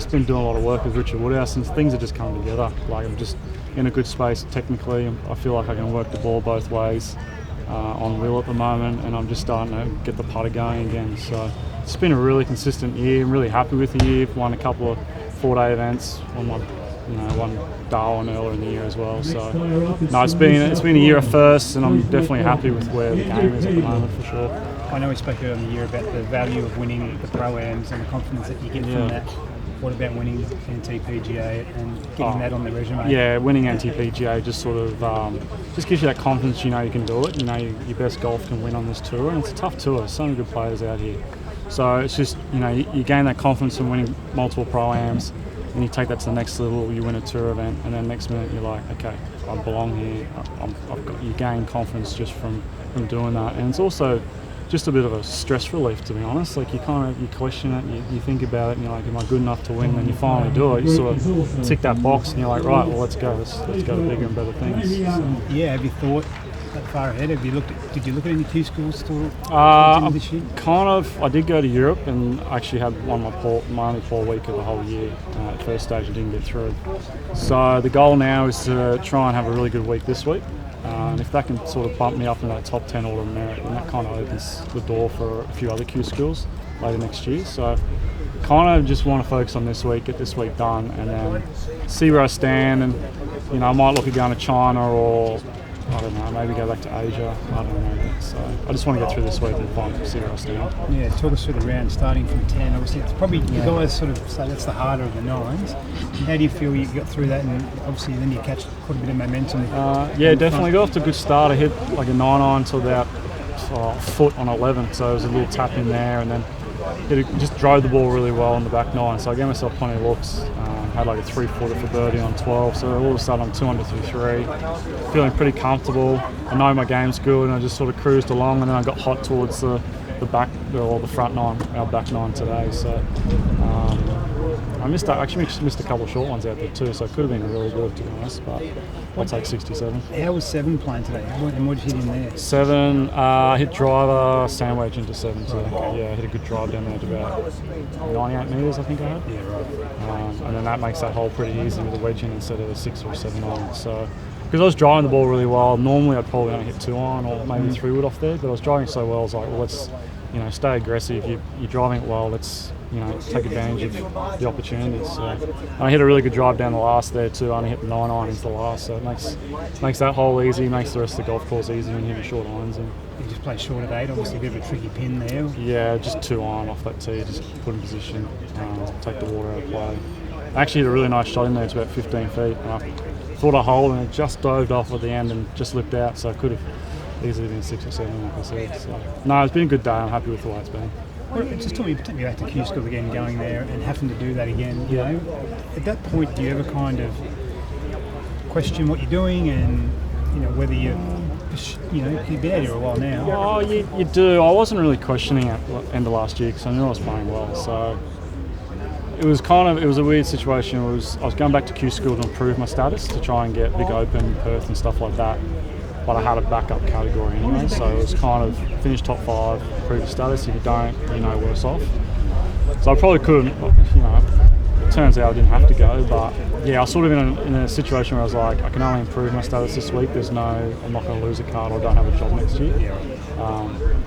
just been doing a lot of work with Richard Woodhouse, and things are just coming together. Like, I'm just in a good space technically. I feel like I can work the ball both ways on wheel at the moment, and I'm just starting to get the putter going again. So it's been a really consistent year. I'm really happy with the year. Won a couple of 4-day events. Won Darwin earlier in the year as well. So no, it's been a year of firsts, and I'm definitely happy with where the game is at the moment for sure. I know we spoke earlier in the year about the value of winning the Pro-Ams and the confidence that you get from that. What about winning NT-PGA and getting that on the resume? Yeah, winning NT-PGA just sort of just gives you that confidence. You know you can do it. You know your best golf can win on this tour, and it's a tough tour. There's so many good players out here. So it's just, you gain that confidence from winning multiple Pro-Ams, and you take that to the next level. You win a tour event, and then next minute you're like, okay, I belong here. You gain confidence just from doing that, and it's also just a bit of a stress relief, to be honest. Like, you question it, you think about it, and you're like, am I good enough to win? Then you finally do it. You sort of tick that box, and you're like, right, well, let's go. Let's go to bigger and better things. So. Yeah, have you thought that far ahead? Did you look at any Q schools this year? I did go to Europe, and actually had my only poor week of the whole year. At first stage, I didn't get through. So the goal now is to try and have a really good week this week. And if that can sort of bump me up in that top 10 order of merit, then that kind of opens the door for a few other Q schools later next year. So kind of just want to focus on this week, get this week done, and then see where I stand. And I might look at going to China, or I don't know, maybe go back to Asia. I don't know. So I just want to get through this week and see where I stand. Yeah, talk us through the round starting from 10. Obviously, it's probably you guys sort of say that's the harder of the 9s. How do you feel you got through that, and obviously then you catch quite a bit of momentum? Yeah, definitely got off to a good start. I hit like a 9-iron to about a foot on 11, so it was a little tap in there, and then just drove the ball really well on the back 9. So I gave myself plenty of looks. Had like a 3-footer for birdie on 12, so all of a sudden I'm 2 under through 3, feeling pretty comfortable. I know my game's good, and I just sort of cruised along, and then I got hot towards the back, or the front 9, our back 9 today. So I missed a couple of short ones out there too, so it could have been really good, to be honest, but I'll take 67. How was 7 playing today, and what did you hit in there? 7, hit driver, sandwich into 7 too. Yeah, I hit a good drive down there to about 98 metres, I think I had. Yeah, right. And then that makes that hole pretty easy with a wedge in instead of a 6 or 7 iron. So, because I was driving the ball really well, normally I'd probably only hit 2 iron or maybe 3 wood off there, but I was driving so well, I was like, well, let's stay aggressive. You're driving it well. Let's take advantage of the opportunities. So, and I hit a really good drive down the last there too. I only hit the 9-iron into the last, so it makes that hole easy, makes the rest of the golf course easy when you hit short irons. And you just play short at 8, obviously a bit of a tricky pin there. Yeah, just 2-iron off that tee, just put in position, take the water out of play. I actually hit a really nice shot in there. It's about 15 feet. And I thought I holed, and it just dove off at the end and just lipped out, so I could have easily been 6 or 7, like I said. So, no, it's been a good day. I'm happy with the way it's been. Well, just take me back to Q School again, going there and having to do that again. You know, at that point, do you ever kind of question what you're doing, and whether you've been out here a while now? Oh, you do. I wasn't really questioning it at the end of last year because I knew I was playing well. So it was a weird situation. I was going back to Q School to improve my status, to try and get Big Open, Perth and stuff like that. But I had a backup category anyway, so it was kind of finish top 5, improve your status. If you don't, you're worse off. So I probably couldn't, it turns out I didn't have to go, but yeah, I was sort of in a situation where I was like, I can only improve my status this week. I'm not going to lose a card, or I don't have a job next year.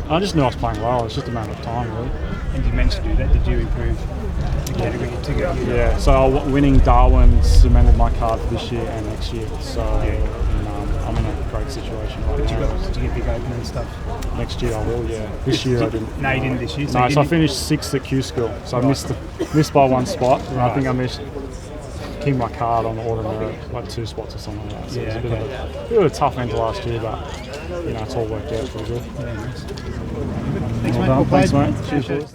I just knew I was playing well. It's just a matter of time, really. And you managed to do that. Did you improve the category to go? Yeah, so winning Darwin cemented my card for this year and next year. So I'm in a great situation right now. Did you get Big Open and stuff? Next year I will, yeah. This year I didn't. No, you didn't this year? So I finished 6th at Q School. So I missed by 1 spot. And I think I missed keeping my card on the order merit, like 2 spots or something like that. So it was a bit of a tough end to last year, but it's all worked out pretty good. Yeah, nice. Thanks, mate. Cheers.